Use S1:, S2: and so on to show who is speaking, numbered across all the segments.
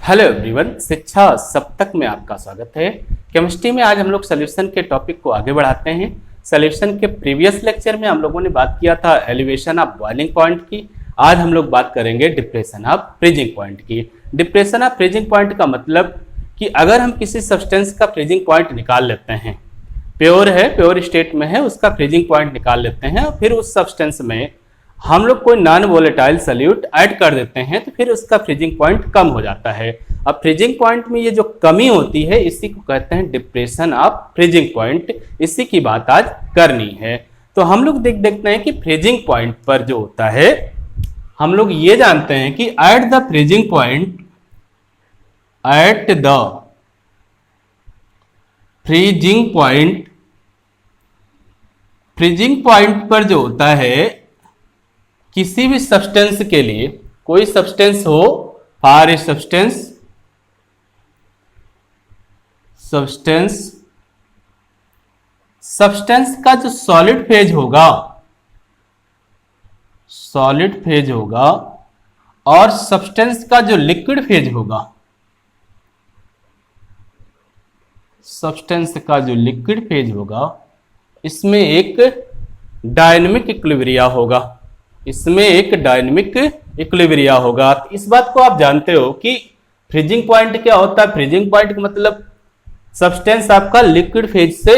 S1: Hello everyone, शिक्षा सप्तक में आपका स्वागत है। केमिस्ट्री में आज हम लोग सोल्यूशन के टॉपिक को आगे बढ़ाते हैं। सोल्यूशन के प्रीवियस लेक्चर में हम लोगों ने बात किया था एलिवेशन ऑफ बॉइलिंग पॉइंट की। आज हम लोग बात करेंगे डिप्रेशन ऑफ फ्रीजिंग पॉइंट की। डिप्रेशन ऑफ फ्रीजिंग पॉइंट का मतलब कि अगर हम किसी सब्सटेंस का फ्रीजिंग पॉइंट निकाल लेते हैं, प्योर है, प्योर स्टेट में है, उसका फ्रीजिंग पॉइंट निकाल लेते हैं और फिर उस सब्सटेंस में हम लोग कोई नॉन वोलेटाइल सॉल्यूट ऐड कर देते हैं तो फिर उसका फ्रीजिंग पॉइंट कम हो जाता है। अब फ्रीजिंग पॉइंट में ये जो कमी होती है इसी को कहते हैं डिप्रेशन ऑफ फ्रीजिंग पॉइंट। इसी की बात आज करनी है। तो हम लोग देखते हैं कि फ्रीजिंग पॉइंट पर जो होता है, हम लोग ये जानते हैं कि at the freezing point, at the freezing point, freezing point पर जो होता है किसी भी सब्सटेंस के लिए, कोई सब्सटेंस हो, फॉर ए सब्सटेंस, सब्सटेंस का जो सॉलिड फेज होगा, सॉलिड फेज होगा और सब्सटेंस का जो लिक्विड फेज होगा, सब्सटेंस का जो लिक्विड फेज होगा, इसमें एक डायनेमिक इक्विलिब्रिया होगा, इसमें एक डायनेमिक इक्विलिब्रिया होगा। तो इस बात को आप जानते हो कि फ्रीजिंग पॉइंट क्या होता है। फ्रीजिंग पॉइंट का मतलब सब्सटेंस आपका लिक्विड फेज से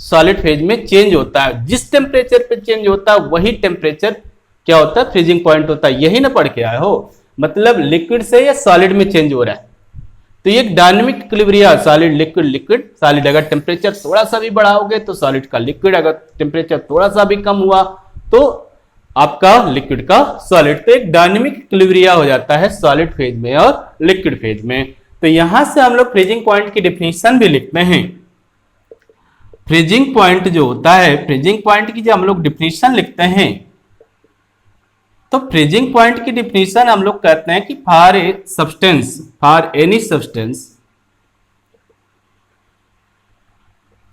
S1: सॉलिड फेज में चेंज होता है। जिस टेम्परेचर पे चेंज होता है वही टेम्परेचर क्या होता है, फ्रीजिंग पॉइंट होता है। यही ना पढ़ के आए हो, मतलब लिक्विड से या सॉलिड में चेंज हो रहा है तो ये एक dynamic equilibria, solid liquid, liquid solid. अगर टेम्परेचर थोड़ा सा भी बढ़ाओगे तो सॉलिड का लिक्विड, अगर टेम्परेचर थोड़ा सा भी कम हुआ तो आपका लिक्विड का सॉलिड। तो एक डायनेमिक इक्विलिब्रिया हो जाता है सॉलिड फेज में और लिक्विड फेज में। तो यहां से हम लोग फ्रीजिंग पॉइंट की डिफिनीशन भी लिखते हैं। फ्रीजिंग पॉइंट जो होता है, फ्रीजिंग पॉइंट की जो हम लोग डिफिनीशन लिखते हैं तो फ्रीजिंग पॉइंट की डिफिनीशन हम लोग कहते हैं कि for a substance, for any substance,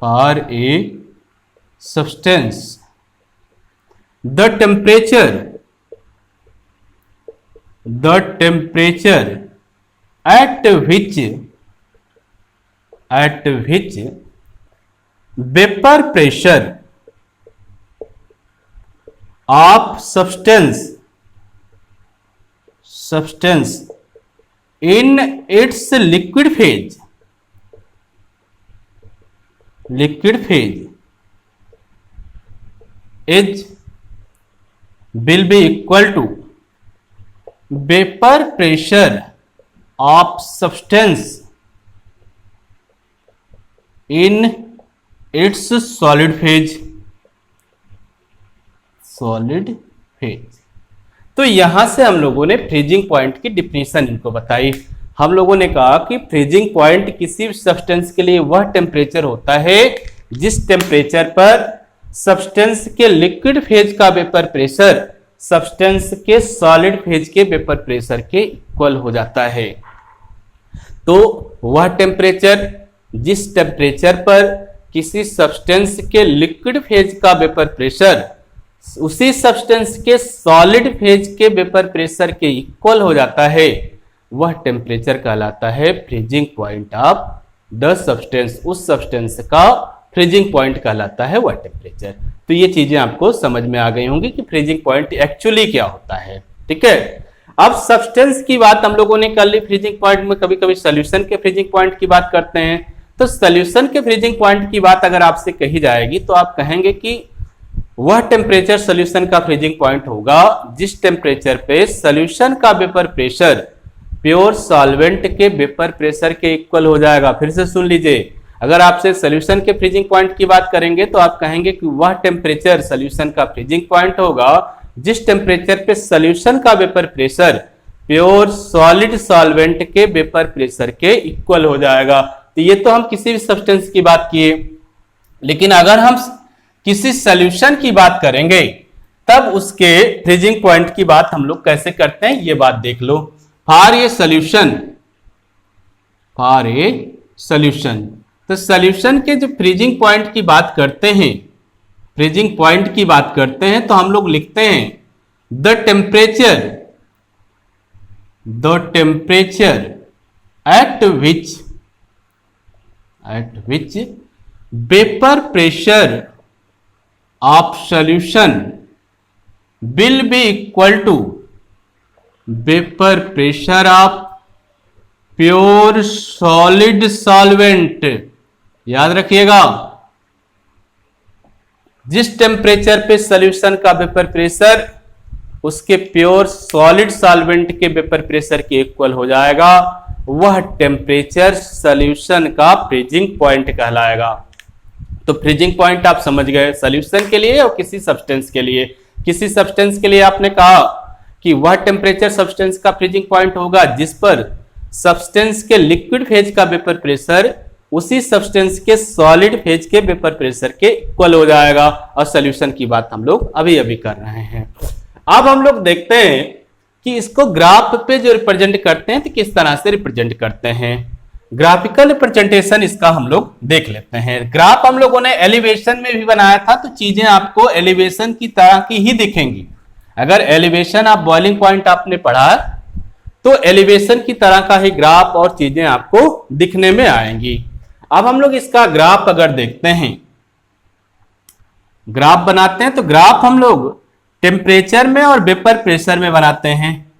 S1: for a substance the temperature at which vapor pressure of substance in its liquid phase is will be equal to vapor pressure of substance in its solid phase, solid phase। तो यहां से हम लोगों ने freezing point की definition इनको बताई। हम लोगों ने कहा कि फ्रीजिंग पॉइंट किसी भी सब्सटेंस के लिए वह टेम्परेचर होता है जिस टेम्परेचर पर सब्सटेंस के लिक्विड फेज का वेपर प्रेशर सब्सटेंस के सॉलिड फेज के वेपर प्रेशर के इक्वल हो जाता है। तो वह टेम्परेचर, जिस टेम्परेचर पर किसी सब्सटेंस के लिक्विड फेज का वेपर प्रेशर उसी सब्सटेंस के सॉलिड फेज के वेपर प्रेशर के इक्वल हो जाता है, वह टेम्परेचर कहलाता है freezing point of the substance. उस सब्सटेंस का फ्रीजिंग पॉइंट कहलाता है वह टेम्परेचर। तो ये चीजें आपको समझ में आ गई होंगी कि फ्रीजिंग पॉइंट एक्चुअली क्या होता है। ठीक है, अब सब्सटेंस की बात हम लोगों ने कर ली। फ्रीजिंग पॉइंट में कभी कभी सोल्यूशन के फ्रीजिंग पॉइंट की बात करते हैं। तो सोल्यूशन के फ्रीजिंग पॉइंट की बात अगर आपसे कही जाएगी तो आप कहेंगे कि वह टेम्परेचर सोल्यूशन का फ्रीजिंग पॉइंट होगा जिस टेम्परेचर पे सोल्यूशन का वेपर प्रेशर प्योर सॉल्वेंट के वेपर प्रेशर के इक्वल हो जाएगा। फिर से सुन लीजिए, अगर आपसे सोल्यूशन के फ्रीजिंग पॉइंट की बात करेंगे तो आप कहेंगे कि वह टेम्परेचर सोल्यूशन का फ्रीजिंग पॉइंट होगा जिस टेम्परेचर पे सोल्यूशन का vapour pressure pure solid solvent के वेपर प्रेशर के इक्वल हो जाएगा। तो ये तो हम किसी भी सब्सटेंस की बात किए, लेकिन अगर हम किसी सोल्यूशन की बात करेंगे तब उसके फ्रीजिंग पॉइंट की बात हम लोग कैसे करते हैं ये बात देख लो। For a solution, for a solution, तो सोल्यूशन के जो फ्रीजिंग पॉइंट की बात करते हैं, फ्रीजिंग पॉइंट की बात करते हैं तो हम लोग लिखते हैं the temperature at which vapor pressure of solution will be equal to vapor pressure of pure solid solvent। याद रखिएगा, जिस टेम्परेचर पे सॉल्यूशन का वेपर प्रेशर उसके प्योर सॉलिड सॉल्वेंट के वेपर प्रेशर के इक्वल हो जाएगा, वह टेम्परेचर सॉल्यूशन का फ्रीजिंग पॉइंट कहलाएगा। तो फ्रीजिंग पॉइंट आप समझ गए, सॉल्यूशन के लिए और किसी सब्सटेंस के लिए। किसी सब्सटेंस के लिए आपने कहा कि वह टेम्परेचर सब्सटेंस का फ्रीजिंग पॉइंट होगा जिस पर सब्सटेंस के लिक्विड फेज का वेपर प्रेशर उसी सब्सटेंस के सॉलिड फेज के वेपर प्रेशर के इक्वल हो जाएगा। और सॉल्यूशन की बात हम लोग अभी अभी कर रहे हैं। अब हम लोग देखते हैं कि इसको ग्राफ पे जो रिप्रेजेंट करते हैं तो किस तरह से रिप्रेजेंट करते हैं। ग्राफिकल रिप्रेजेंटेशन इसका हम लोग देख लेते हैं। ग्राफ हम लोगों ने एलिवेशन में भी बनाया था, तो चीजें आपको एलिवेशन की तरह की ही दिखेंगी। अगर एलिवेशन आप बॉइलिंग पॉइंट आपने पढ़ा तो एलिवेशन की तरह का ही ग्राफ और चीजें आपको दिखने में आएंगी। अब हम लोग इसका ग्राफ अगर देखते हैं, ग्राफ बनाते हैं तो ग्राफ हम लोग टेम्परेचर में और वेपर प्रेशर में बनाते हैं।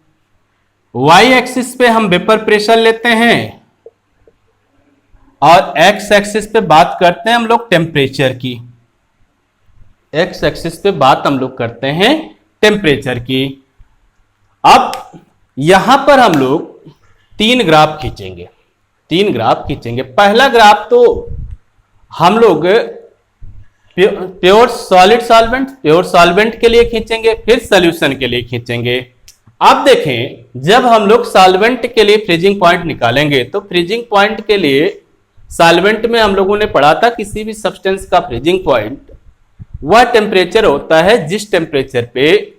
S1: वाई एक्सिस पे हम वेपर प्रेशर लेते हैं और एक्स एक्सिस पे बात करते हैं हम लोग टेम्परेचर की। एक्स एक्सिस पे बात हम लोग करते हैं टेम्परेचर की। अब यहां पर हम लोग तीन ग्राफ खींचेंगे। पहला ग्राफ तो हम लोग प्योर सॉल्वेंट के लिए खींचेंगे, फिर सॉल्यूशन के लिए खींचेंगे। अब देखें, जब हम लोग सॉल्वेंट के लिए फ्रीजिंग पॉइंट निकालेंगे तो फ्रीजिंग पॉइंट के लिए सॉल्वेंट में हम लोगों ने पढ़ा था किसी भी सब्सटेंस का फ्रीजिंग पॉइंट वह टेम्परेचर होता है जिस टेम्परेचर पे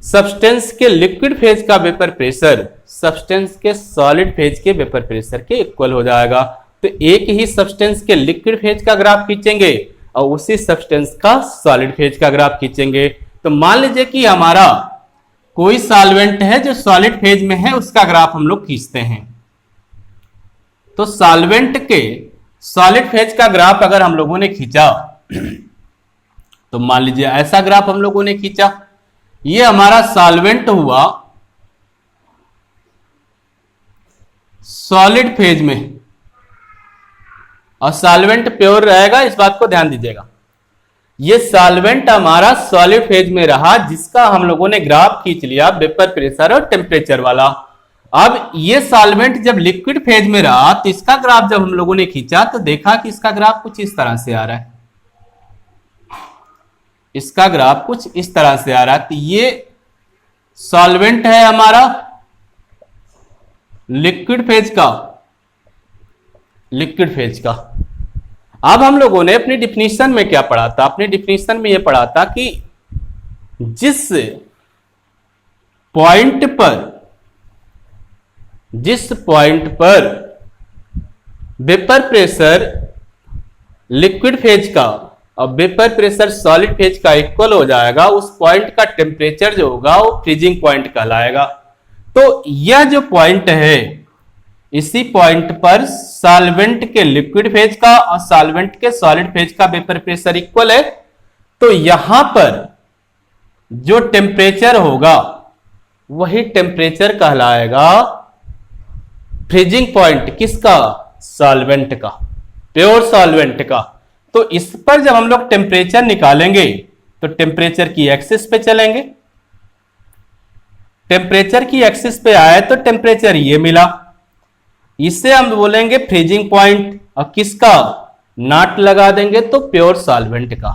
S1: सब्सटेंस के लिक्विड फेज का वेपर प्रेशर सब्सटेंस के सॉलिड फेज के वेपर प्रेशर के इक्वल हो जाएगा। तो एक ही सब्सटेंस के लिक्विड फेज का ग्राफ खींचेंगे और उसी सब्सटेंस का सॉलिड फेज का ग्राफ खींचेंगे। तो मान लीजिए कि हमारा कोई सॉल्वेंट है जो सॉलिड फेज में है, उसका ग्राफ हम लोग खींचते हैं। तो सॉल्वेंट के सॉलिड फेज का ग्राफ अगर हम लोगों ने खींचा तो मान लीजिए ऐसा ग्राफ हम लोगों ने खींचा। ये हमारा सॉल्वेंट हुआ सॉलिड फेज में और सॉल्वेंट प्योर रहेगा, इस बात को ध्यान दीजिएगा। ये सॉल्वेंट हमारा सॉलिड फेज में रहा जिसका हम लोगों ने ग्राफ खींच लिया वेपर प्रेशर और टेम्परेचर वाला। अब ये सॉल्वेंट जब लिक्विड फेज में रहा तो इसका ग्राफ जब हम लोगों ने खींचा तो देखा कि इसका ग्राफ कुछ इस तरह से आ रहा है। इसका ग्राफ कुछ इस तरह से आ रहा है। तो ये सॉल्वेंट है हमारा लिक्विड फेज का। अब हम लोगों ने अपनी डिफिनीशन में क्या पढ़ा था? अपनी डिफिनीशन में यह पढ़ा था कि जिस पॉइंट पर वेपर प्रेशर लिक्विड फेज का और वेपर प्रेशर सॉलिड फेज का इक्वल हो जाएगा, उस पॉइंट का टेम्परेचर जो होगा वो फ्रीजिंग पॉइंट कहलाएगा। तो यह जो पॉइंट है, इसी पॉइंट पर सॉल्वेंट के लिक्विड फेज का और सॉल्वेंट के सॉलिड फेज का वेपर प्रेशर इक्वल है। तो यहां पर जो टेम्परेचर होगा वही टेम्परेचर कहलाएगा फ्रीजिंग पॉइंट। किसका? सॉल्वेंट का, प्योर सॉल्वेंट का। तो इस पर जब हम लोग टेम्परेचर निकालेंगे तो टेम्परेचर की एक्सिस पे चलेंगे। टेम्परेचर की एक्सिस पे आए तो टेम्परेचर ये मिला, इससे हम बोलेंगे फ्रीजिंग पॉइंट। और किसका? नॉट लगा देंगे तो प्योर सॉल्वेंट का।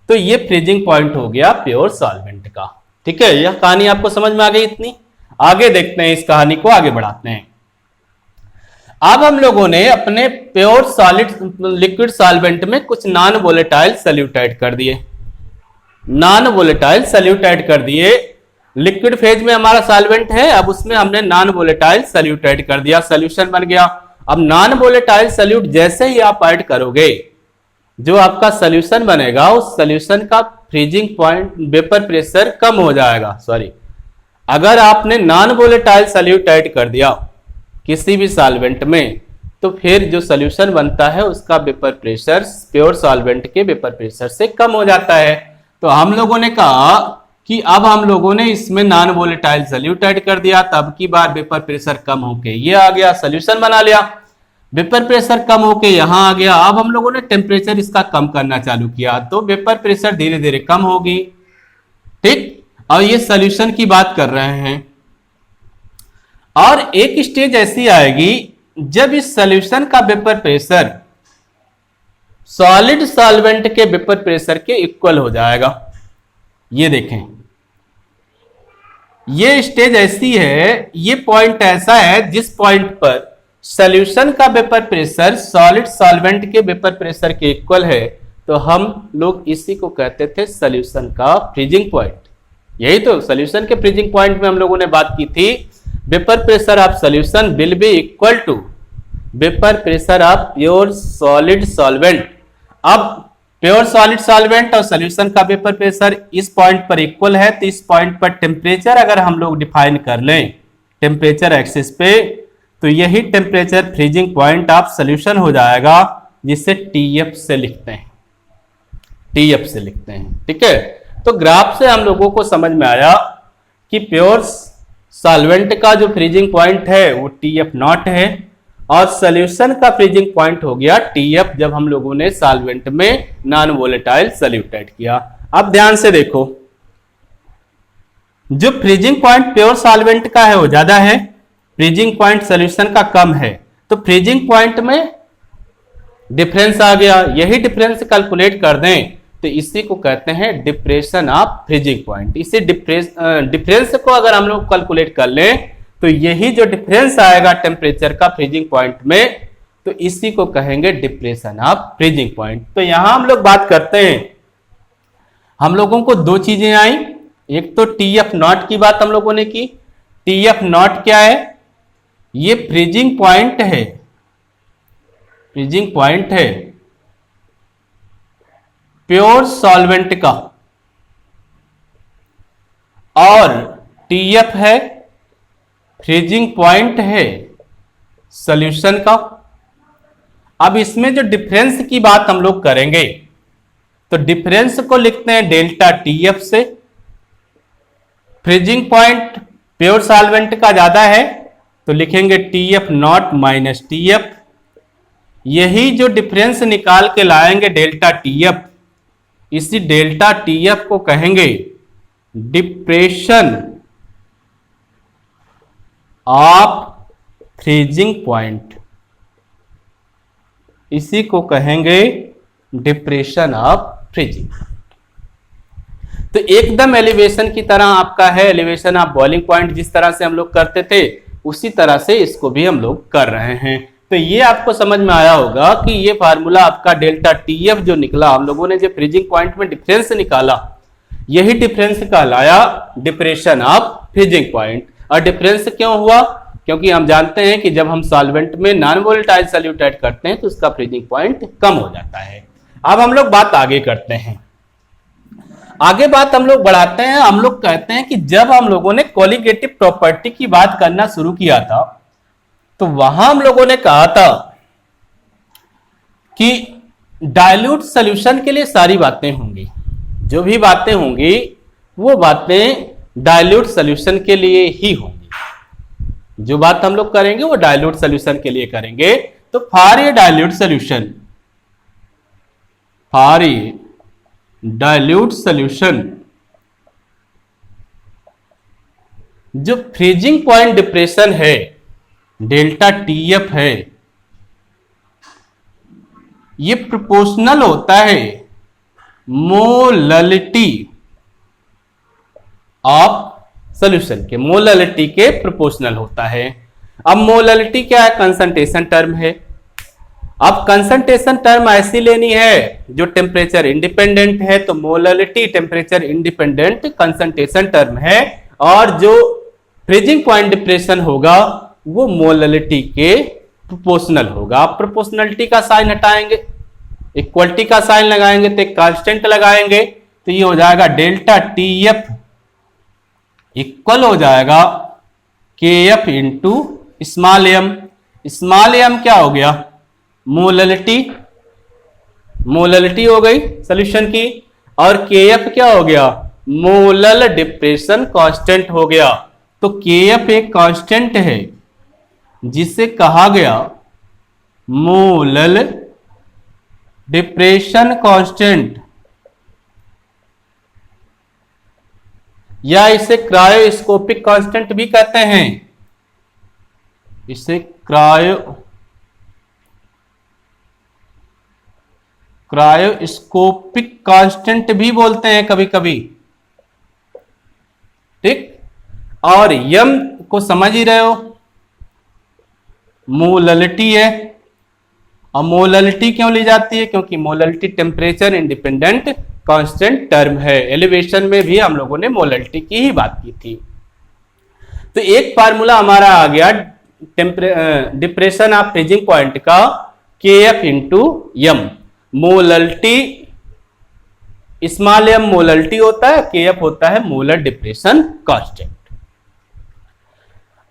S1: तो ये फ्रीजिंग पॉइंट हो गया प्योर सॉल्वेंट का। ठीक है, यह कहानी आपको समझ में आ गई इतनी। आगे देखते हैं, इस कहानी को आगे बढ़ाते हैं। अब हम लोगों ने अपने प्योर सॉलिड लिक्विड सॉल्वेंट में कुछ नॉन वोलेटाइल सॉल्यूट ऐड कर दिए। लिक्विड फेज में हमारा सॉल्वेंट है, अब उसमें हमने नॉन वोलेटाइल सॉल्यूट ऐड कर दिया, सॉल्यूशन बन गया। अब नॉन वोलेटाइल सॉल्यूट जैसे ही आप ऐड करोगे, जो आपका सॉल्यूशन बनेगा उस सॉल्यूशन का फ्रीजिंग पॉइंट वेपर प्रेशर कम हो जाएगा। अगर आपने नॉन वोलेटाइल सॉल्यूट ऐड कर दिया, किसी भी सॉल्वेंट में, तो फिर जो सॉल्यूशन बनता है उसका वेपर प्रेशर प्योर सॉल्वेंट के वेपर प्रेशर से कम हो जाता है। तो हम लोगों ने कहा कि अब हम लोगों ने इसमें नॉन वोलेटाइल सॉल्यूट ऐड कर दिया, तब की बार वेपर प्रेशर कम होके ये आ गया, सॉल्यूशन बना लिया। वेपर प्रेशर कम होके यहां आ गया। अब हम लोगों ने टेम्परेचर इसका कम करना चालू किया, तो वेपर प्रेशर धीरे धीरे कम होगी। ठीक, और ये सॉल्यूशन की बात कर रहे हैं। और एक स्टेज ऐसी आएगी जब इस सॉल्यूशन का वेपर प्रेशर सॉलिड सॉल्वेंट के वेपर प्रेशर के इक्वल हो जाएगा। ये देखें, ये स्टेज ऐसी है, ये पॉइंट ऐसा है जिस पॉइंट पर सॉल्यूशन का वेपर प्रेशर सॉलिड सॉल्वेंट के वेपर प्रेशर के इक्वल है, तो हम लोग इसी को कहते थे सॉल्यूशन का फ्रीजिंग पॉइंट। यही तो सॉल्यूशन के फ्रीजिंग पॉइंट में हम लोगों ने बात की थी, vapour pressure of solution will be equal to vapour pressure of pure solid solvent. अब प्योर सॉलिड सॉल्वेंट और सॉल्यूशन का वेपर प्रेशर इस पॉइंट पर इक्वल है, तो इस पॉइंट पर टेम्परेचर अगर हम लोग डिफाइन कर लें टेम्परेचर एक्सिस पे, तो यही temperature freezing point of solution हो जाएगा, जिसे टीएफ से लिखते हैं, टीएफ से लिखते हैं। ठीक है, तो ग्राफ से हम लोगों को समझ में आया कि प्योर सॉल्वेंट का जो फ्रीजिंग पॉइंट है वो टीएफ नॉट है, और सॉल्यूशन का फ्रीजिंग पॉइंट हो गया टीएफ, जब हम लोगों ने सॉल्वेंट में नॉन वोलेटाइल सॉल्यूट ऐड किया। अब ध्यान से देखो, जो फ्रीजिंग पॉइंट प्योर सॉल्वेंट का है वो ज्यादा है, फ्रीजिंग पॉइंट सॉल्यूशन का कम है, तो फ्रीजिंग पॉइंट में डिफरेंस आ गया। यही डिफरेंस कैलकुलेट कर दें तो इसी को कहते हैं डिप्रेशन ऑफ फ्रीजिंग पॉइंट। इसी डिफरेंस को अगर हम लोग कैलकुलेट कर लें तो यही जो डिफरेंस आएगा टेम्परेचर का फ्रीजिंग पॉइंट में, तो इसी को कहेंगे डिप्रेशन ऑफ फ्रीजिंग पॉइंट। तो यहां हम लोग बात करते हैं, हम लोगों को दो चीजें आई, एक तो टीएफ नॉट की बात हम लोगों ने की। टीएफ नॉट क्या है? ये फ्रीजिंग पॉइंट है, फ्रीजिंग पॉइंट है प्योर सॉल्वेंट का, और टीएफ है फ्रीजिंग पॉइंट है सॉल्यूशन का। अब इसमें जो डिफरेंस की बात हम लोग करेंगे, तो डिफरेंस को लिखते हैं डेल्टा टीएफ से। फ्रीजिंग पॉइंट प्योर सॉल्वेंट का ज्यादा है तो लिखेंगे टीएफ नॉट माइनस टीएफ। यही जो डिफरेंस निकाल के लाएंगे डेल्टा टीएफ, इसी डेल्टा टीएफ को कहेंगे डिप्रेशन ऑफ फ्रीजिंग पॉइंट, इसी को कहेंगे डिप्रेशन ऑफ फ्रीजिंग। तो एकदम एलिवेशन की तरह आपका है, एलिवेशन ऑफ बॉइलिंग पॉइंट जिस तरह से हम लोग करते थे उसी तरह से इसको भी हम लोग कर रहे हैं। तो ये आपको समझ में आया होगा कि ये फार्मूला आपका डेल्टा टीएफ जो निकला, हम लोगों ने जो फ्रीजिंग पॉइंट में डिफरेंस निकाला, यही डिफरेंस कहलाया डिप्रेशन ऑफ फ्रीजिंग पॉइंट। और डिफरेंस क्यों हुआ? क्योंकि हम जानते हैं कि जब हम सॉल्वेंट में नॉन वोलेटाइल सॉल्यूट ऐड करते हैं तो उसका फ्रीजिंग पॉइंट कम हो जाता है। अब हम लोग बात आगे करते हैं, आगे बात हम लोग बढ़ाते हैं। हम लोग कहते हैं कि जब हम लोगों ने कोलिगेटिव प्रॉपर्टी की बात करना शुरू किया था, तो वहां हम लोगों ने कहा था कि डाइल्यूट सॉल्यूशन के लिए सारी बातें होंगी, जो भी बातें होंगी वो बातें डाइल्यूट सॉल्यूशन के लिए ही होंगी। जो बात हम लोग करेंगे वो डाइल्यूट सॉल्यूशन के लिए करेंगे। तो for a dilute solution, for a dilute solution, जो फ्रीजिंग पॉइंट डिप्रेशन है डेल्टा टीएफ है, ये प्रोपोर्शनल होता है मोललिटी ऑफ सॉल्यूशन के, मोललिटी के प्रोपोर्शनल होता है। अब मोललिटी क्या है? कंसंट्रेशन टर्म है। अब कंसंट्रेशन टर्म ऐसी लेनी है जो टेम्परेचर इंडिपेंडेंट है, तो molality temperature independent concentration term है, और जो फ्रीजिंग पॉइंट डिप्रेशन होगा वो मोललिटी के प्रोपोर्शनल होगा। आप प्रोपोर्शनलिटी का साइन हटाएंगे, इक्वलिटी का साइन लगाएंगे, तो एक कांस्टेंट लगाएंगे, तो ये हो जाएगा डेल्टा टीएफ इक्वल हो जाएगा K F into small M, small M क्या हो गया, मोललिटी, मोललिटी हो गई सॉल्यूशन की, और के एफ क्या हो गया, मोलल डिप्रेशन कांस्टेंट हो गया। तो के एफ एक कांस्टेंट है जिसे कहा गया मोलल डिप्रेशन कांस्टेंट, या इसे क्रायोस्कोपिक कांस्टेंट भी कहते हैं, इसे क्रायोस्कोपिक कांस्टेंट भी बोलते हैं कभी कभी, ठीक। और यम को समझ ही रहे हो, मोललिटी है, और मोललिटी क्यों ली जाती है, क्योंकि molality temperature independent constant term है। एलिवेशन में भी हम लोगों ने मोललिटी की ही बात की थी। तो एक फार्मूला हमारा आ गया डिप्रेशन ऑफ फ्रीजिंग पॉइंट का, के एफ इंटू यम, मोललिटी स्मॉल एम मोललिटी होता है, के एफ होता है मोलर डिप्रेशन कांस्टेंट।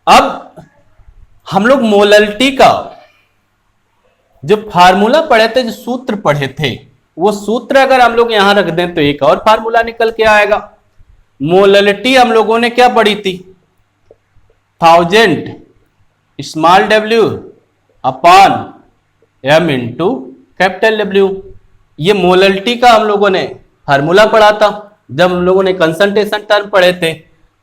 S1: अब हम लोग मोललिटी का जो फार्मूला पढ़े थे, जो सूत्र पढ़े थे, वो सूत्र अगर हम लोग यहां रख दें तो एक और फार्मूला निकल के आएगा। मोललिटी हम लोगों ने क्या पढ़ी थी, 1000 small W upon M into capital W. ये मोललिटी का हम लोगों ने फार्मूला पढ़ा था जब हम लोगों ने कंसंट्रेशन टर्म पढ़े थे।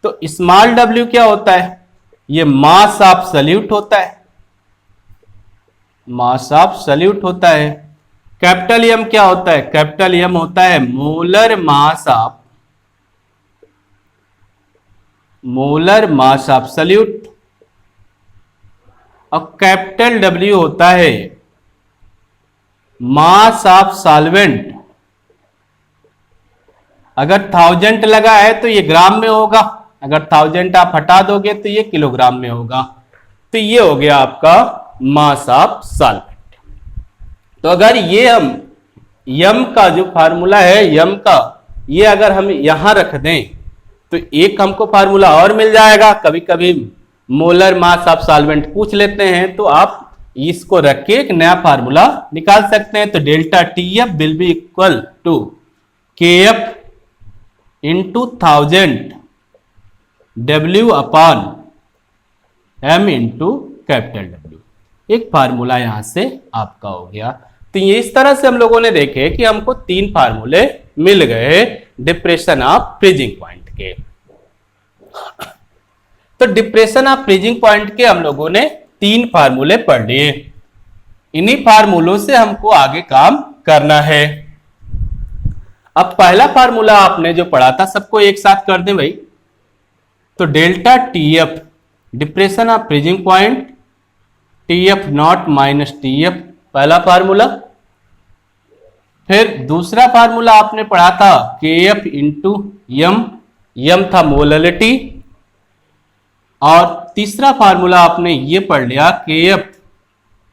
S1: तो स्मॉल डब्ल्यू क्या होता है, ये मास ऑफ सॉल्यूट होता है, मास ऑफ सॉल्यूट होता है। कैपिटल एम क्या होता है, कैपिटल एम होता है मोलर मास ऑफ सॉल्यूट, और कैपिटल डब्ल्यू होता है मास ऑफ सॉल्वेंट। अगर 1000 लगा है तो ये ग्राम में होगा, अगर 1000 आप हटा दोगे तो ये किलोग्राम में होगा। तो ये हो गया आपका मास ऑफ सॉल्वेंट। तो अगर ये हम यम का जो फार्मूला है, यम का ये अगर हम यहां रख दें तो एक हमको फार्मूला और मिल जाएगा। कभी कभी मोलर मास ऑफ सॉल्वेंट पूछ लेते हैं तो आप इसको रख के एक नया फार्मूला निकाल सकते हैं। तो delta T F will be equal to K F into 1000 W upon M into capital W. एक फार्मूला यहां से आपका हो गया। तो ये इस तरह से हम लोगों ने देखे कि हमको 3 फार्मूले मिल गए डिप्रेशन ऑफ फ्रीजिंग पॉइंट के। तो डिप्रेशन ऑफ फ्रीजिंग पॉइंट के हम लोगों ने 3 फार्मूले पढ़ लिए। इन्हीं फार्मूलों से हमको आगे काम करना है। अब पहला फार्मूला आपने जो पढ़ा था सबको एक साथ कर दें भाई। तो delta T F depression of freezing point, T F not minus T F, पहला फार्मूला। फिर दूसरा फार्मूला आपने पढ़ा था के एफ इंटू यम, यम था मोललिटी। और तीसरा फार्मूला आपने ये पढ़ लिया K F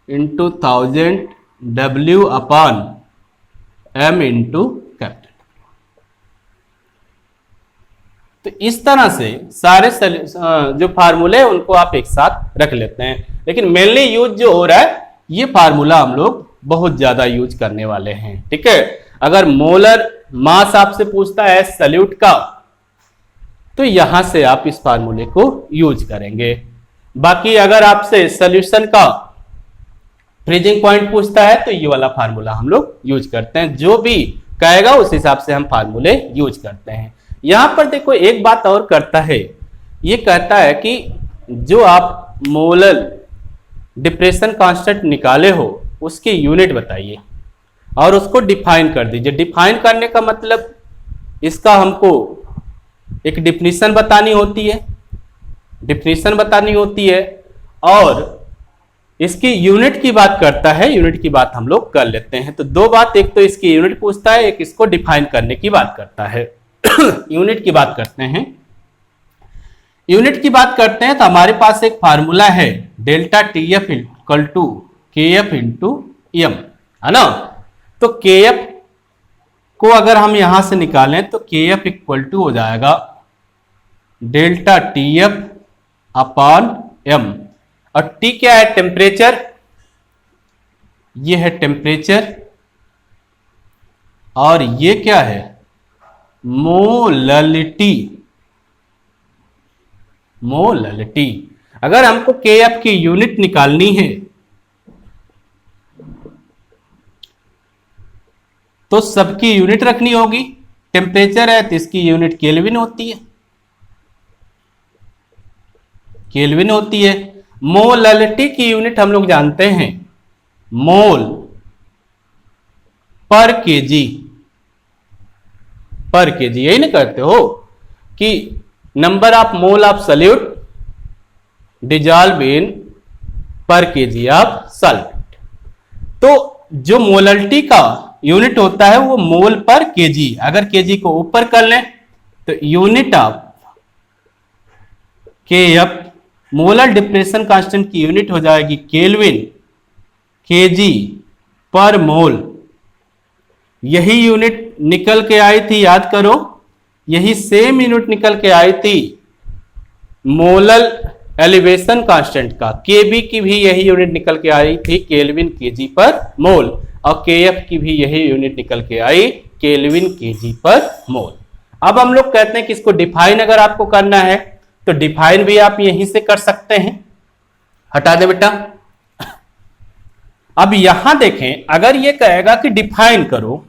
S1: into 1000 W upon M into capital. तो इस तरह से सारे जो फार्मूले हैं उनको आप एक साथ रख लेते हैं। लेकिन मेनली यूज जो हो रहा है ये फार्मूला हम लोग बहुत ज्यादा यूज करने वाले हैं, ठीक है। अगर मोलर मास आपसे पूछता है सॉल्यूट का तो यहां से आप इस फार्मूले को यूज करेंगे। बाकी अगर आपसे सॉल्यूशन का फ्रीजिंग पॉइंट पूछता है तो ये वाला फार्मूला हम लोग यूज करते हैं। जो भी कहेगा उस हिसाब से हम फार्मूले यूज करते हैं। यहां पर देखो एक बात और करता है, ये कहता है कि जो आप मोलर डिप्रेशन कांस्टेंट निकाले हो उसकी यूनिट बताइए और उसको डिफाइन कर दीजिए। डिफाइन करने का मतलब इसका हमको एक डिफिनीशन बतानी होती है, डिफिनीशन बतानी होती है और इसकी यूनिट की बात करता है। यूनिट की बात हम लोग कर लेते हैं। तो 2 बात, एक तो इसकी यूनिट पूछता है, एक इसको डिफाइन करने की बात करता है। यूनिट की बात करते हैं। यूनिट की बात करते हैं तो हमारे पास एक फार्मूला है delta T F equal to K F into M, है ना। तो के एफ को अगर हम यहां से निकालें तो के एफ इक्वल टू हो जाएगा delta T F upon M. और टी क्या है? टेम्परेचर। ये है टेम्परेचर और ये क्या है? मोललिटी। मोललिटी। अगर हमको केएफ की यूनिट निकालनी है तो सबकी यूनिट रखनी होगी। टेम्परेचर है तो इसकी यूनिट केल्विन होती है, केल्विन होती है। मोललिटी की यूनिट हम लोग जानते हैं, मोल पर केजी, पर केजी। यही ना करते हो कि number of mole of solute dissolve in पर केजी ऑफ सॉल्वेंट। तो जो मोललिटी का यूनिट होता है वो मोल पर केजी। अगर केजी को ऊपर कर लें तो unit of KF, molar depression constant की यूनिट हो जाएगी केल्विन, केजी पर मोल। यही यूनिट निकल के आई थी, याद करो, यही सेम यूनिट निकल के आई थी मोलर एलिवेशन कांस्टेंट का। केबी की भी यही यूनिट निकल के आई थी केल्विन केजी पर मोल, और केएफ की भी यही यूनिट निकल के आई केल्विन केजी पर मोल। अब हम लोग कहते हैं कि इसको डिफाइन अगर आपको करना है तो डिफाइन भी आप यहीं से कर सकते हैं। हटा दे बेटा। अब यहां देखें, अगर ये कहेगा कि डिफाइन करो,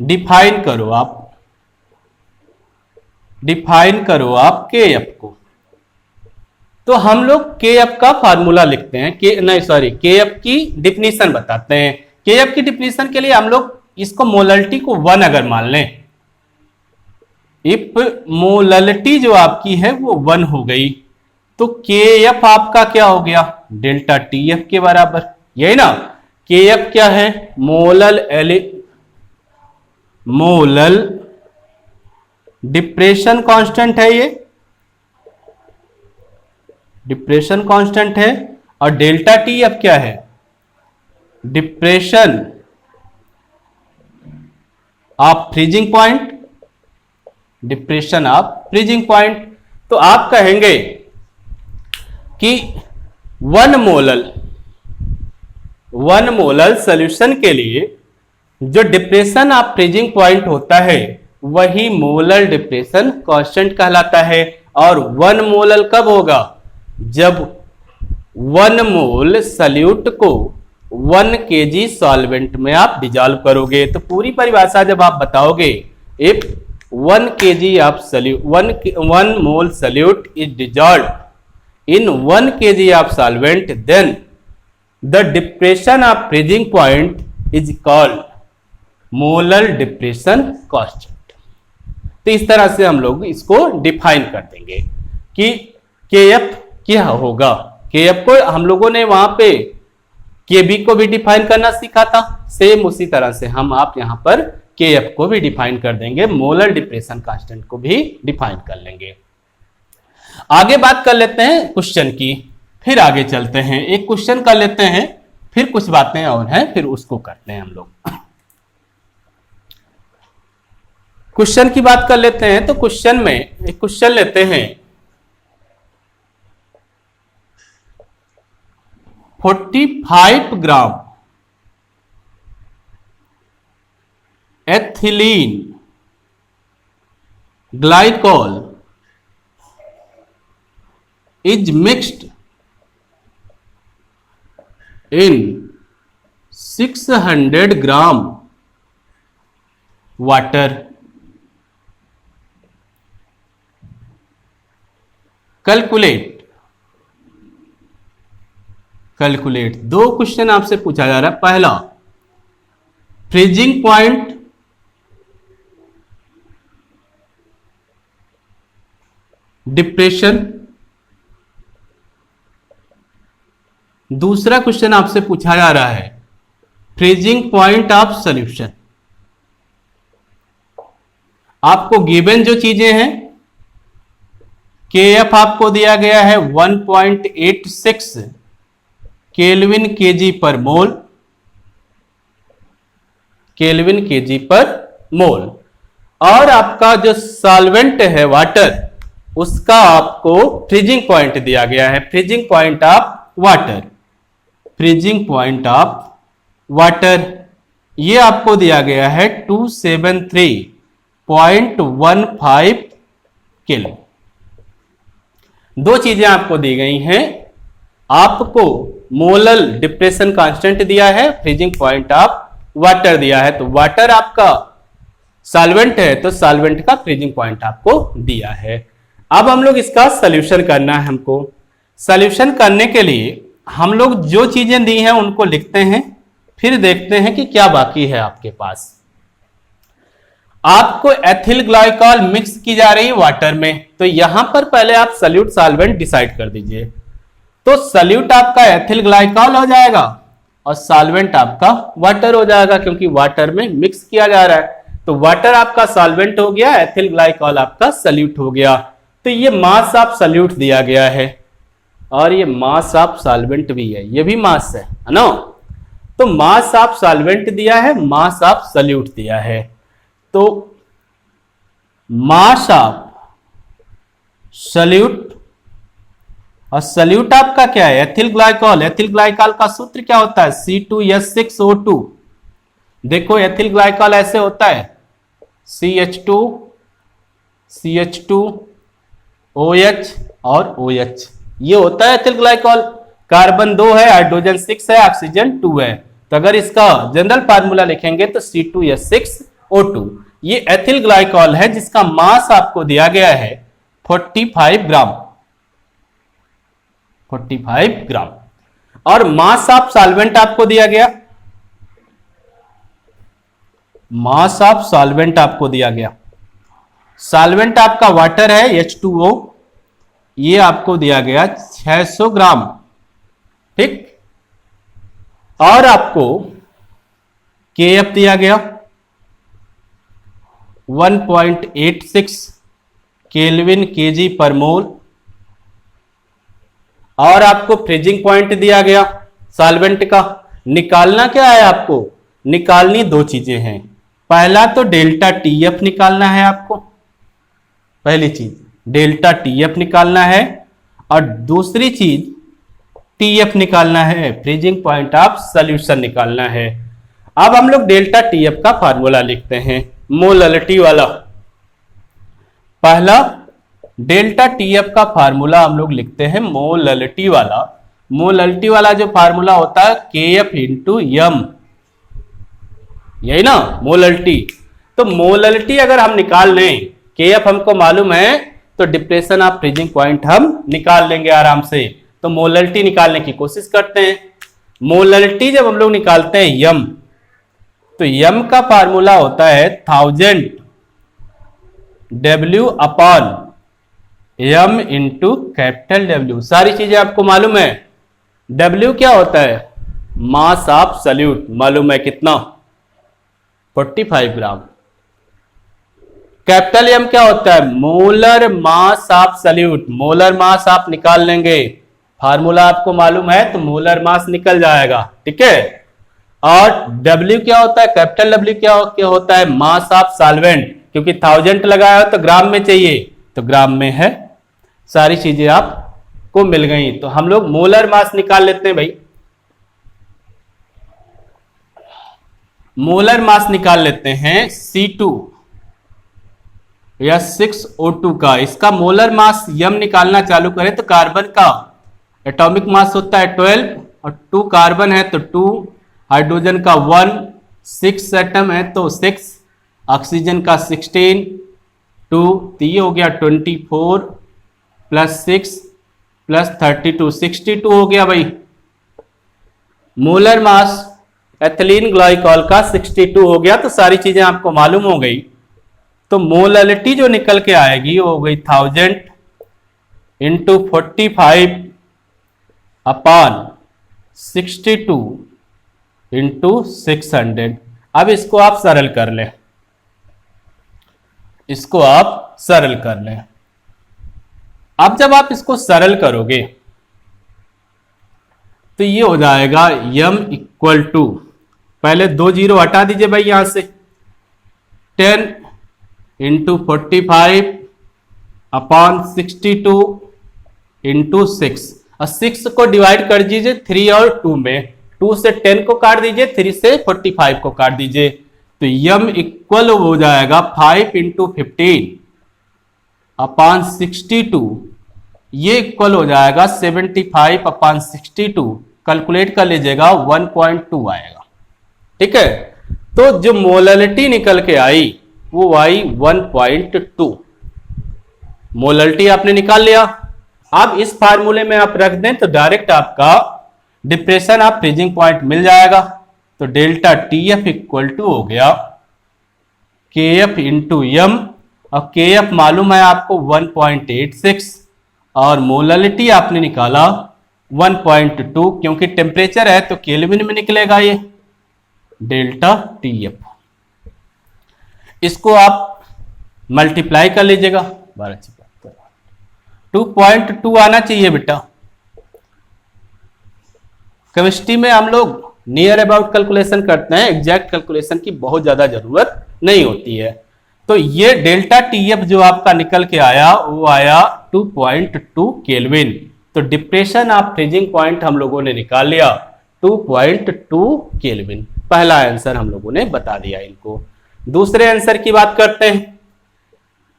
S1: डिफाइन करो आप, डिफाइन करो आप केएफ को, तो हम लोग केएफ का फार्मूला लिखते हैं के नहीं सॉरी केएफ की डिफिनीशन बताते हैं। केएफ की डिफिनीशन के लिए हम लोग इसको मोललिटी को 1 अगर मान लें, इफ मोललिटी जो आपकी है वो 1 हो गई तो केएफ आपका क्या हो गया? डेल्टा टीएफ के बराबर। यही ना, केएफ क्या है? मोलल डिप्रेशन कांस्टेंट है, ये डिप्रेशन कांस्टेंट है। और डेल्टा टीएफ क्या है? Depression of freezing point, depression of freezing point. तो आप कहेंगे कि 1 मोलल सॉल्यूशन के लिए जो डिप्रेशन ऑफ फ्रीजिंग पॉइंट होता है वही मोलर डिप्रेशन कांस्टेंट कहलाता है। और 1 मोलल कब होगा? जब 1 मोल सॉल्यूट को 1 केजी सॉल्वेंट में आप डिजॉल्व करोगे। तो पूरी परिभाषा जब आप बताओगे, if 1 KG of solute 1 mole solute is dissolve in 1 kg of solvent, then the depression of freezing point is called molar depression constant। तो इस तरह से हम लोग इसको डिफाइन कर देंगे कि केएफ क्या होगा। केएफ को हम लोगों ने वहां पे केबी को भी डिफाइन करना सीखा था, सेम उसी तरह से हम आप यहां पर केएफ को भी डिफाइन कर देंगे, मोलर डिप्रेशन कांस्टेंट को भी डिफाइन कर लेंगे। आगे बात कर लेते हैं क्वेश्चन की, फिर आगे चलते हैं। एक क्वेश्चन कर लेते हैं, फिर कुछ बातें और हैं, फिर उसको करते हैं हम लोग। क्वेश्चन की बात कर लेते हैं। तो क्वेश्चन में एक क्वेश्चन लेते हैं, 45 gram ethylene glycol is mixed in 600 gram water। Calculate. 2 question आपसे पूछा जा रहा है। पहला, फ्रीजिंग पॉइंट डिप्रेशन। दूसरा क्वेश्चन आपसे पूछा जा रहा है फ्रीजिंग पॉइंट ऑफ सॉल्यूशन। आपको गिवन जो चीजें हैं, केएफ आपको दिया गया है 1.86 केल्विन केजी पर मोल, केल्विन केजी पर मोल। और आपका जो सॉल्वेंट है वाटर, उसका आपको फ्रीजिंग पॉइंट दिया गया है, freezing point of water, freezing point of water ये आपको दिया गया है 273.15 केल्विन। दो चीजें आपको दी गई हैं, आपको मोलर डिप्रेशन कांस्टेंट दिया है, फ्रीजिंग पॉइंट ऑफ वाटर दिया है। तो वाटर आपका सॉल्वेंट है तो सॉल्वेंट का फ्रीजिंग पॉइंट आपको दिया है। अब हम लोग इसका सॉल्यूशन करना है। हमको सॉल्यूशन करने के लिए हम लोग जो चीजें दी हैं उनको लिखते हैं, फिर देखते हैं कि क्या बाकी है आपके पास। आपको एथिल ग्लाइकॉल मिक्स की जा रही है वाटर में, तो यहां पर पहले आप सॉल्यूट सॉल्वेंट डिसाइड कर दीजिए। तो सॉल्यूट आपका एथिल ग्लाइकॉल हो जाएगा और सॉल्वेंट आपका वाटर हो जाएगा, क्योंकि वाटर में मिक्स किया जा रहा है। तो वाटर आपका सॉल्वेंट हो गया, एथिल ग्लाइकॉल आपका सॉल्यूट हो गया। तो ये मास ऑफ सॉल्यूट दिया गया है और ये मास ऑफ सॉल्वेंट भी है, ये भी मास है ना। तो मास ऑफ सॉल्वेंट दिया है, मास ऑफ सॉल्यूट दिया है। तो मास ऑफ सॉल्यूट और सॉल्यूट आपका क्या है, एथिल ग्लाइकॉल। एथिल ग्लाइकॉल का सूत्र क्या होता है, C2H6O2। देखो एथिल ग्लाइकॉल ऐसे होता है CH2OH और OH, ये होता है एथिल ग्लाइकॉल। कार्बन 2 है, हाइड्रोजन 6 है, ऑक्सीजन 2 है। तो अगर इसका जनरल फार्मूला लिखेंगे तो C2H6O2। ये एथिल ग्लाइकॉल है जिसका मास आपको दिया गया है 45 ग्राम, 45 ग्राम। और मास ऑफ सॉल्वेंट आपको दिया गया, मास ऑफ सॉल्वेंट आपको दिया गया। सॉल्वेंट आपका वाटर है H2O, ये आपको दिया गया 600 ग्राम, ठीक। और आपको KF दिया गया 1.86 केल्विन केजी पर मोल। और आपको फ्रीजिंग पॉइंट दिया गया सॉल्वेंट का। निकालना क्या है आपको, निकालनी दो चीजें हैं। पहला तो डेल्टा TF निकालना है आपको, पहली चीज डेल्टा TF निकालना है, और दूसरी चीज TF निकालना है, फ्रीजिंग पॉइंट ऑफ सॉल्यूशन निकालना है। अब हम लोग डेल्टा TF का फार्मूला लिखते हैं, मोलरिटी वाला। पहला डेल्टा TF का फार्मूला हम लोग लिखते हैं मोलरिटी वाला। मोलरिटी वाला जो फार्मूला होता है KF इंटू M, यही ना मोलरिटी। तो मोलरिटी अगर हम निकाल लें, KF हमको मालूम है, तो डिप्रेशन ऑफ फ्रीजिंग पॉइंट हम निकाल लेंगे आराम से। तो मोलरिटी निकालने की कोशिश करते हैं। मोलरिटी जब हम लोग निकालते हैं M, तो M का फार्मूला होता है 1000 W upon M into capital W। सारी चीजें आपको मालूम है। W क्या होता है, मास ऑफ सॉल्यूट, मालूम है कितना, 45 ग्राम। कैपिटल M क्या होता है, molar mass of solute. Molar mass आप निकाल लेंगे, फार्मूला आपको मालूम है तो मोलर मास निकल जाएगा, ठीक है। और W क्या होता है, कैपिटल W क्या होता है, मास ऑफ सॉल्वेंट। क्योंकि 1000 लगाया हो तो ग्राम में चाहिए, तो ग्राम में है। सारी चीजें आपको मिल गई। तो हम लोग मोलर मास निकाल लेते हैं भाई। मोलर मास निकाल लेते हैं C2 या 6O2 का। इसका मोलर मास M निकालना चालू करें तो कार्बन का एटॉमिक मास होता है 12 और 2 कार्बन है तो 2, हाइड्रोजन का 1, 6 एटम है तो 6, ऑक्सीजन का 16, 2, तो ये हो गया 24 प्लस 6 प्लस 32, 62 हो गया भाई। मोलर मास एथिलीन ग्लाइकॉल का 62 हो गया। तो सारी चीजें आपको मालूम हो गई। तो मोलरिटी जो निकल के आएगी वो हो गई 1000 इंटू 45 अपॉन 62 इंटू 600। अब इसको आप सरल कर लें, इसको आप सरल कर लें। अब जब आप इसको सरल करोगे तो ये हो जाएगा M इक्वल टू, पहले 2 जीरो हटा दीजिए भाई यहां से, 10 इंटू 45 अपॉन 62 इंटू 6, और 6 को डिवाइड कर दीजिए 3 और 2 में, 2 से 10 को काट दीजिए, 3 से 45 को काट दीजिए, तो यम इक्वल हो जाएगा 5 इंटू 15 अपॉन 62, ये इक्वल हो जाएगा 75 अपॉन 62, कैलकुलेट कर लीजिएगा 1.2 आएगा। ठीक है, तो जो मोलरिटी निकल के आई वो आई 1.2, मोलरिटी आपने निकाल लिया। अब इस फार्मूले में आप रख दें तो डायरेक्ट आपका डिप्रेशन ऑफ फ्रीजिंग पॉइंट मिल जाएगा। तो delta T F equal to हो गया के एफ इंटू एम, और के एफ मालूम है आपको 1.86, और मोलरिटी आपने निकाला 1.2, क्योंकि टेम्परेचर है तो केल्विन में निकलेगा ये डेल्टा टी एफ। इसको आप मल्टीप्लाई कर लीजिएगा, 2.2 आना चाहिए बेटा। केमिस्ट्री में हम लोग नियर अबाउट कैलकुलेशन करते हैं, एग्जैक्ट कैलकुलेशन की बहुत ज्यादा जरूरत नहीं होती है। तो ये डेल्टा टीएफ जो आपका निकल के आया वो आया 2.2 केल्विन। तो डिप्रेशन ऑफ फ्रीजिंग पॉइंट हम लोगों ने निकाल लिया 2.2 केल्विन। पहला आंसर हम लोगों ने बता दिया इनको। दूसरे आंसर की बात करते हैं।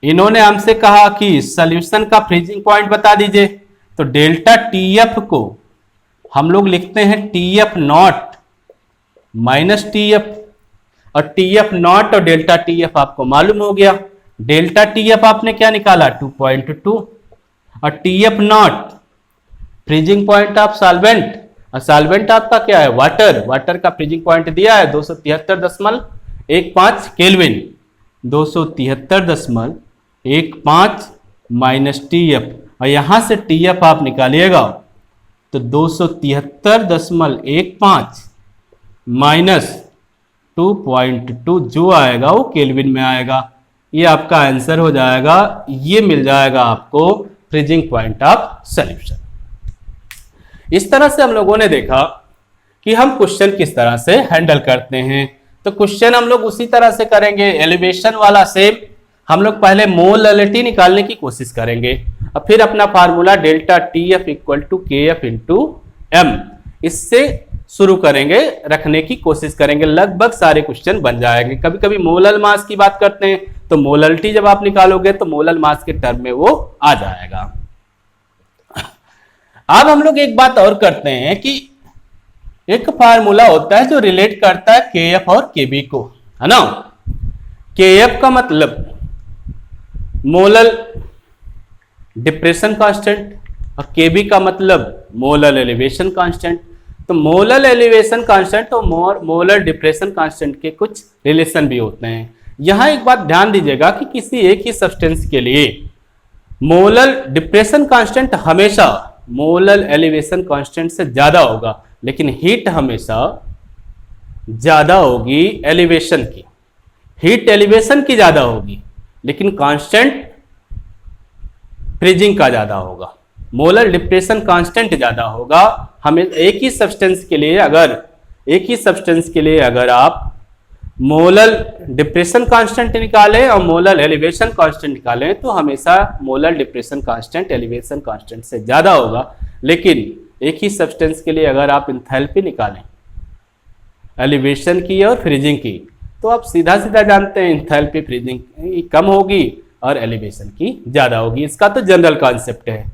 S1: इन्होंने हमसे कहा कि सॉल्यूशन का फ्रीजिंग पॉइंट बता दीजिए। तो डेल्टा टीएफ को हम लोग लिखते हैं टीएफ नॉट माइनस टीएफ, और टीएफ नॉट और डेल्टा टीएफ आपको मालूम हो गया। डेल्टा टीएफ आपने क्या निकाला 2.2, और TF not freezing point of solvent, और सॉल्वेंट आपका क्या है वाटर, वाटर का फ्रीजिंग पॉइंट दिया है 273.15 केल्विन, 273.15 माइनस टीएफ, और यहां से टीएफ आप निकालिएगा तो 273.15 माइनस 2.2 जो आएगा वो केल्विन में आएगा। ये आपका आंसर हो जाएगा, ये मिल जाएगा आपको फ्रीजिंग पॉइंट ऑफ सॉल्यूशन। इस तरह से हम लोगों ने देखा कि हम क्वेश्चन किस तरह से हैंडल करते हैं। तो क्वेश्चन हम लोग उसी तरह से करेंगे, एलिवेशन वाला सेम। हम लोग पहले मोलरिटी निकालने की कोशिश करेंगे और फिर अपना formula delta T F equal to K F into M, इससे शुरू करेंगे, रखने की कोशिश करेंगे। लगभग सारे क्वेश्चन बन जाएंगे। कभी कभी मोलर मास की बात करते हैं तो मोलरिटी जब आप निकालोगे तो मोलर मास के टर्म में वो आ जाएगा। अब हम लोग एक बात और करते हैं कि एक फार्मूला होता है जो रिलेट करता है के एफ और के बी को, है ना। के एफ का मतलब मोलर डिप्रेशन कांस्टेंट और के बी का मतलब मोलर एलिवेशन कांस्टेंट। तो मोलर एलिवेशन कांस्टेंट और मोलर डिप्रेशन कांस्टेंट के कुछ रिलेशन भी होते हैं। यहां एक बात ध्यान दीजिएगा कि किसी एक ही सब्सटेंस के लिए मोलर डिप्रेशन कांस्टेंट हमेशा मोलर एलिवेशन कांस्टेंट से ज्यादा होगा, लेकिन हीट हमेशा ज्यादा होगी एलिवेशन की। हीट एलिवेशन की ज्यादा होगी लेकिन कांस्टेंट फ्रीजिंग का ज्यादा होगा। मोलर डिप्रेशन कांस्टेंट ज्यादा होगा। हमें एक ही सब्सटेंस के लिए अगर आप मोलर डिप्रेशन कांस्टेंट निकालें और मोलर एलिवेशन कांस्टेंट निकालें तो हमेशा molar depression constant elevation constant से ज्यादा होगा। लेकिन एक ही सब्सटेंस के लिए अगर आप इंथैल्पी निकालें एलिवेशन की और फ्रीजिंग की तो आप सीधा सीधा जानते हैं इंथैल्पी फ्रीजिंग कम होगी और एलिवेशन की ज्यादा होगी। इसका तो जनरल कॉन्सेप्ट है,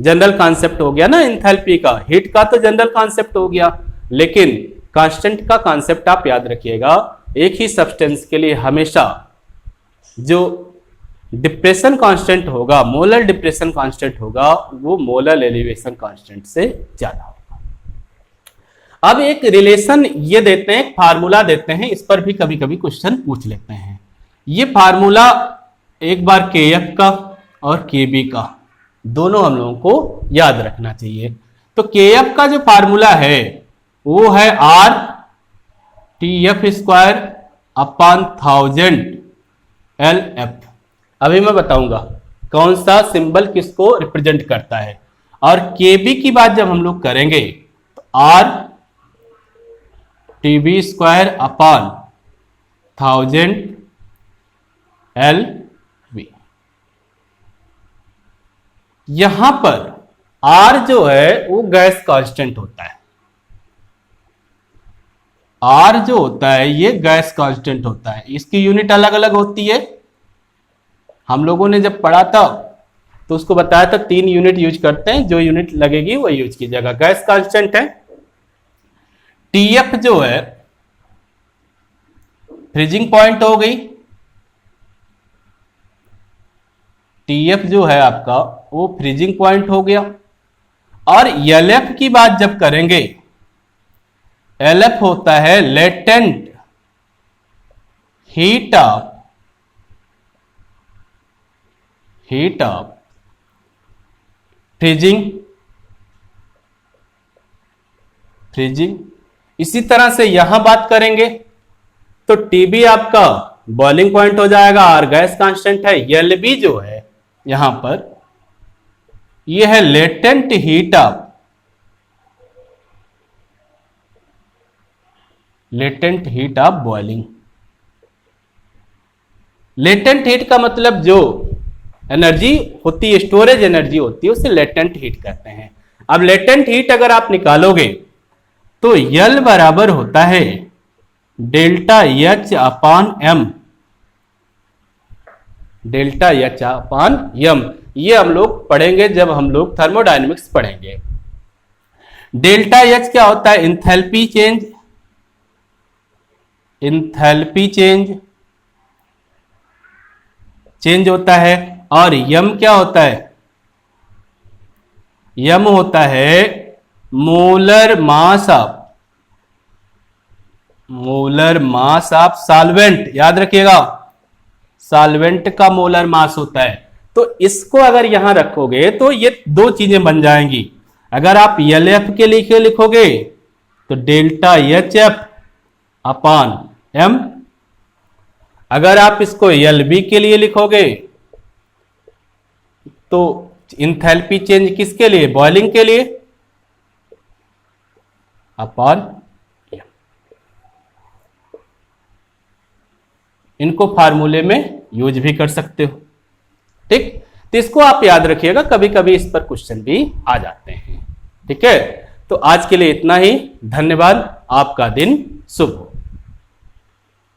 S1: जनरल कॉन्सेप्ट हो गया ना इंथैल्पी का। हीट का तो जनरल कॉन्सेप्ट हो गया, लेकिन कांस्टेंट का कॉन्सेप्ट आप याद रखिएगा। एक ही सब्सटेंस के लिए हमेशा जो डिप्रेशन कांस्टेंट होगा, मोलर डिप्रेशन कांस्टेंट होगा, वो मोलर एलिवेशन कांस्टेंट से ज्यादा होगा। अब एक रिलेशन ये देते हैं, फार्मूला देते हैं, इस पर भी कभी कभी क्वेश्चन पूछ लेते हैं। ये फार्मूला एक बार के एफ का और के बी का दोनों हम लोगों को याद रखना चाहिए। तो के एफ का जो फार्मूला है वो है R T F square upon 1000 L F. अभी मैं बताऊंगा कौन सा सिंबल किसको रिप्रेजेंट करता है। और के बी की बात जब हम लोग करेंगे तो R T B square upon 1000 L B. यहां पर R जो है वो गैस कांस्टेंट होता है। R जो होता है ये गैस कांस्टेंट होता है। इसकी यूनिट अलग अलग होती है। हम लोगों ने जब पढ़ा था तो उसको बताया था 3 यूनिट यूज करते हैं, जो यूनिट लगेगी वो यूज कीजिएगा। गैस कांस्टेंट है। TF जो है फ्रीजिंग पॉइंट हो गई। TF जो है आपका वो फ्रीजिंग पॉइंट हो गया। और LF की बात जब करेंगे, LF होता है लेटेंट हीट ऑफ फ्रीजिंग। इसी तरह से यहां बात करेंगे तो TB आपका बॉइलिंग पॉइंट हो जाएगा और गैस कांस्टेंट है। LB जो है यहां पर यह है latent heat of boiling. Latent heat का मतलब जो एनर्जी होती है, स्टोरेज एनर्जी होती है, उसे लेटेंट हीट कहते हैं। अब लेटेंट हीट अगर आप निकालोगे तो L बराबर होता है डेल्टा H अपान M। डेल्टा H अपान M, ये हम लोग पढ़ेंगे जब हम लोग थर्मोडायनेमिक्स पढ़ेंगे। डेल्टा H क्या होता है? इंथैल्पी चेंज होता है। और M क्या होता है? M होता है मोलर मास ऑफ सॉल्वेंट। याद रखिएगा, सॉल्वेंट का मोलर मास होता है। तो इसको अगर यहां रखोगे तो ये 2 चीजें बन जाएंगी। अगर आप LF के लिए लिखोगे तो डेल्टा HF अपान M। अगर आप इसको LB के लिए लिखोगे तो इंथैल्पी चेंज किसके लिए? बॉइलिंग के लिए, अपान M। इनको फार्मूले में यूज भी कर सकते हो। ठीक, तो इसको आप याद रखिएगा, कभी कभी इस पर क्वेश्चन भी आ जाते हैं। ठीक है, तो आज के लिए इतना ही। धन्यवाद। आपका दिन शुभ हो।